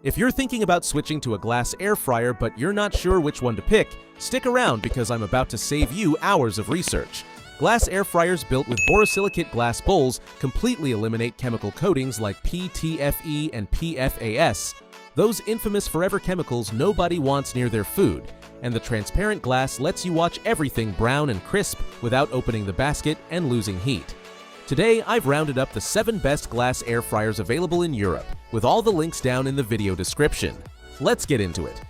If you're thinking about switching to a glass air fryer but you're not sure which one to pick, stick around because I'm about to save you hours of research. Glass air fryers built with borosilicate glass bowls completely eliminate chemical coatings like PTFE and PFAS, those infamous forever chemicals nobody wants near their food, and the transparent glass lets you watch everything brown and crisp without opening the basket and losing heat. Today, I've rounded up the 7 best glass air fryers available in Europe, with all the links down in the video description. Let's get into it.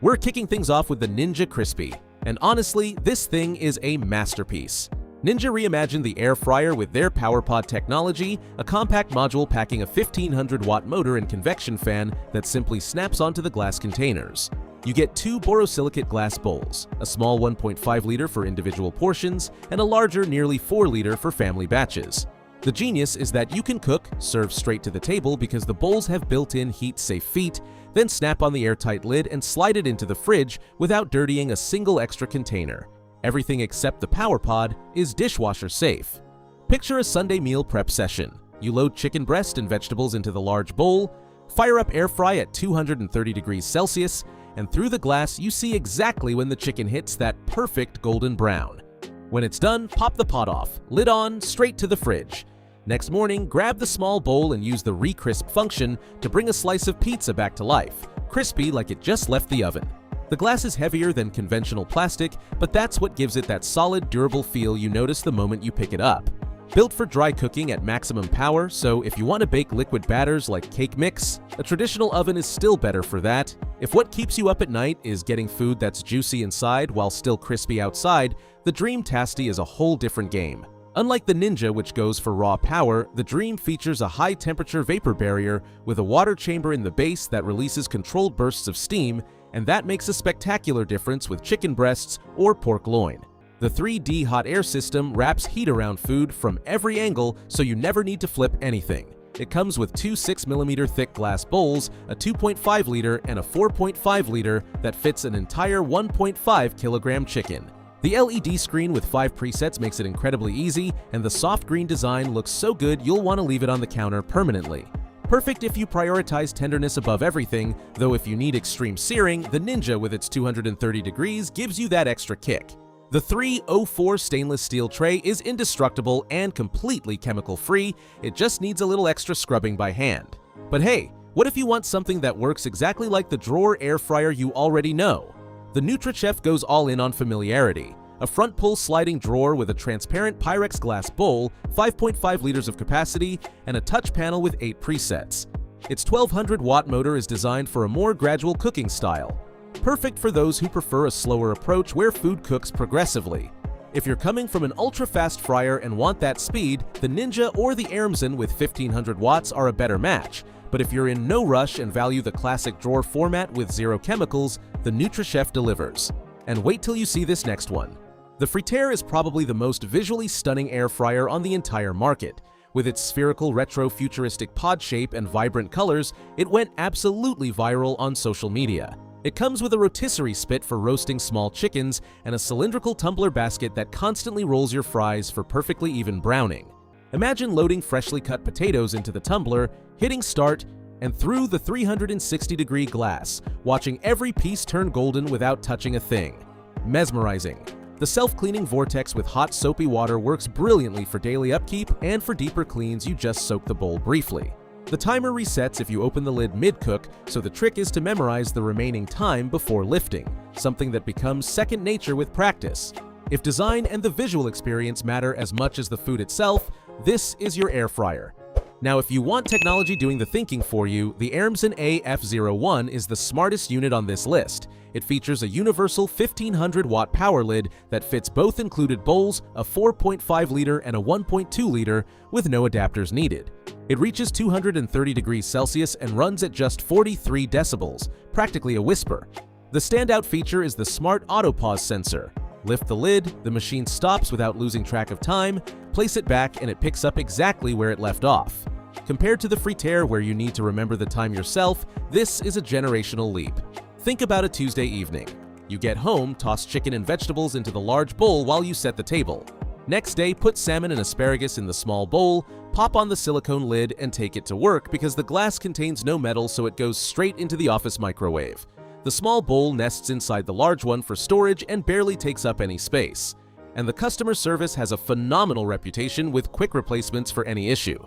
We're kicking things off with the Ninja Crispy, and honestly, this thing is a masterpiece. Ninja reimagined the air fryer with their PowerPod technology, a compact module packing a 1500-watt motor and convection fan that simply snaps onto the glass containers. You get 2 borosilicate glass bowls, a small 1.5 liter for individual portions, and a larger nearly 4 liter for family batches. The genius is that you can cook, serve straight to the table because the bowls have built-in heat-safe feet, then snap on the airtight lid and slide it into the fridge without dirtying a single extra container. Everything except the PowerPod is dishwasher safe. Picture a Sunday meal prep session. You load chicken breast and vegetables into the large bowl, fire up air fry at 230 degrees Celsius, and through the glass you see exactly when the chicken hits that perfect golden brown. When it's done, pop the pot off, lid on, straight to the fridge. Next morning, grab the small bowl and use the re-crisp function to bring a slice of pizza back to life, crispy like it just left the oven. The glass is heavier than conventional plastic, but that's what gives it that solid, durable feel you notice the moment you pick it up. Built for dry cooking at maximum power, so if you want to bake liquid batters like cake mix, a traditional oven is still better for that. If what keeps you up at night is getting food that's juicy inside while still crispy outside, the Dreame Tasty is a whole different game. Unlike the Ninja, which goes for raw power, the Dreame features a high-temperature vapor barrier with a water chamber in the base that releases controlled bursts of steam, and that makes a spectacular difference with chicken breasts or pork loin. The 3D hot air system wraps heat around food from every angle so you never need to flip anything. It comes with 2 6mm thick glass bowls, a 2.5 liter and a 4.5 liter that fits an entire 1.5 kilogram chicken. The LED screen with 5 presets makes it incredibly easy, and the soft green design looks so good you'll want to leave it on the counter permanently. Perfect if you prioritize tenderness above everything, though if you need extreme searing, the Ninja with its 230 degrees gives you that extra kick. The 304 stainless steel tray is indestructible and completely chemical-free, it just needs a little extra scrubbing by hand. But hey, what if you want something that works exactly like the drawer air fryer you already know? The Neutra Chef goes all in on familiarity. A front pull sliding drawer with a transparent Pyrex glass bowl, 5.5 liters of capacity, and a touch panel with 8 presets. Its 1200-watt motor is designed for a more gradual cooking style. Perfect for those who prefer a slower approach where food cooks progressively. If you're coming from an ultra-fast fryer and want that speed, the Ninja or the Aramson with 1500 watts are a better match. But if you're in no rush and value the classic drawer format with 0 chemicals, the Neutra Chef delivers. And wait till you see this next one. The Ferra is probably the most visually stunning air fryer on the entire market. With its spherical retro-futuristic pod shape and vibrant colors, it went absolutely viral on social media. It comes with a rotisserie spit for roasting small chickens and a cylindrical tumbler basket that constantly rolls your fries for perfectly even browning. Imagine loading freshly cut potatoes into the tumbler, hitting start, and through the 360-degree glass, watching every piece turn golden without touching a thing. Mesmerizing. The self-cleaning vortex with hot soapy water works brilliantly for daily upkeep, and for deeper cleans you just soak the bowl briefly. The timer resets if you open the lid mid-cook, so the trick is to memorize the remaining time before lifting, something that becomes second nature with practice. If design and the visual experience matter as much as the food itself, this is your air fryer. Now, if you want technology doing the thinking for you, the Aramson AF01 is the smartest unit on this list. It features a universal 1500-watt power lid that fits both included bowls, a 4.5 liter and a 1.2 liter, with no adapters needed. It reaches 230 degrees Celsius and runs at just 43 decibels, practically a whisper. The standout feature is the smart auto pause sensor. Lift the lid, the machine stops without losing track of time, place it back, and it picks up exactly where it left off. Compared to the Ferra, where you need to remember the time yourself, this is a generational leap. Think about a Tuesday evening. You get home, toss chicken and vegetables into the large bowl while you set the table. Next day, put salmon and asparagus in the small bowl, pop on the silicone lid, and take it to work because the glass contains no metal, so it goes straight into the office microwave. The small bowl nests inside the large one for storage and barely takes up any space. And the customer service has a phenomenal reputation with quick replacements for any issue.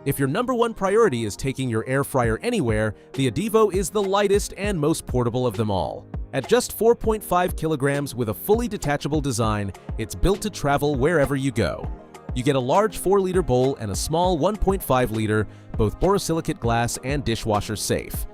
If your #1 priority is taking your air fryer anywhere, the Adivo is the lightest and most portable of them all. At just 4.5 kilograms with a fully detachable design, it's built to travel wherever you go. You get a large 4-liter bowl and a small 1.5-liter, both borosilicate glass and dishwasher safe.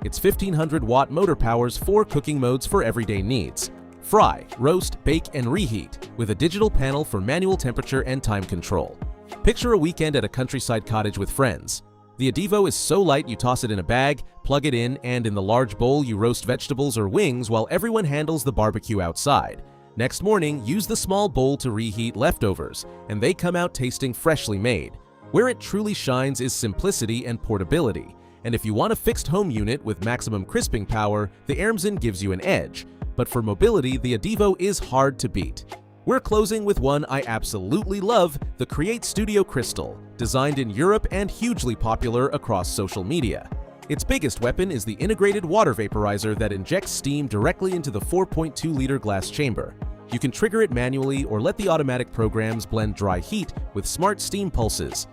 Its 1500-watt motor powers 4 cooking modes for everyday needs: fry, roast, bake, and reheat, with a digital panel for manual temperature and time control. Picture a weekend at a countryside cottage with friends. The Adivo is so light you toss it in a bag, plug it in, and in the large bowl you roast vegetables or wings while everyone handles the barbecue outside. Next morning, use the small bowl to reheat leftovers, and they come out tasting freshly made. Where it truly shines is simplicity and portability. And if you want a fixed home unit with maximum crisping power, the Aramson gives you an edge. But for mobility, the Adivo is hard to beat. We're closing with one I absolutely love, the Create Studio Crystal, designed in Europe and hugely popular across social media. Its biggest weapon is the integrated water vaporizer that injects steam directly into the 4.2-liter glass chamber. You can trigger it manually or let the automatic programs blend dry heat with smart steam pulses.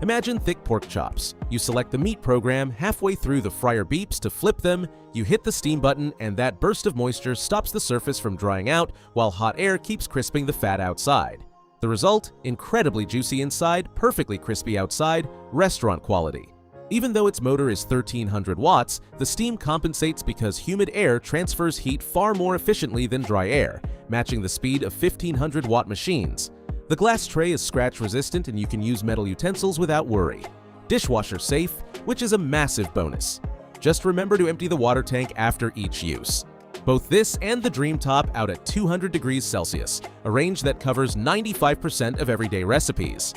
Imagine thick pork chops. You select the meat program, halfway through the fryer beeps to flip them, you hit the steam button, and that burst of moisture stops the surface from drying out while hot air keeps crisping the fat outside. The result? Incredibly juicy inside, perfectly crispy outside, restaurant quality. Even though its motor is 1300 watts, the steam compensates because humid air transfers heat far more efficiently than dry air, matching the speed of 1500-watt machines. The glass tray is scratch-resistant and you can use metal utensils without worry. Dishwasher safe, which is a massive bonus. Just remember to empty the water tank after each use. Both this and the Dreame Top out at 200 degrees Celsius, a range that covers 95% of everyday recipes.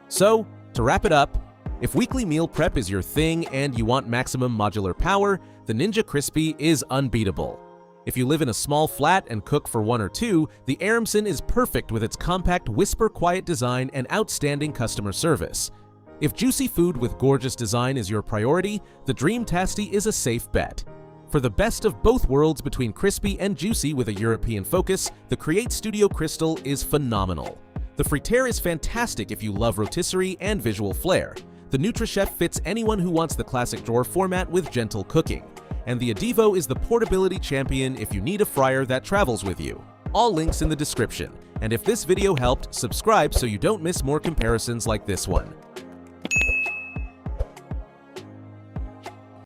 So, to wrap it up, if weekly meal prep is your thing and you want maximum modular power, the Ninja Crispy is unbeatable. If you live in a small flat and cook for 1 or 2, the Aramson is perfect with its compact whisper-quiet design and outstanding customer service. If juicy food with gorgeous design is your priority, the Dreame Tasty is a safe bet. For the best of both worlds between crispy and juicy with a European focus, the Create Studio Crystal is phenomenal. The Frigidaire is fantastic if you love rotisserie and visual flair. The Neutra Chef fits anyone who wants the classic drawer format with gentle cooking. And the Adivo is the portability champion if you need a fryer that travels with you. All links in the description. And if this video helped, subscribe so you don't miss more comparisons like this one.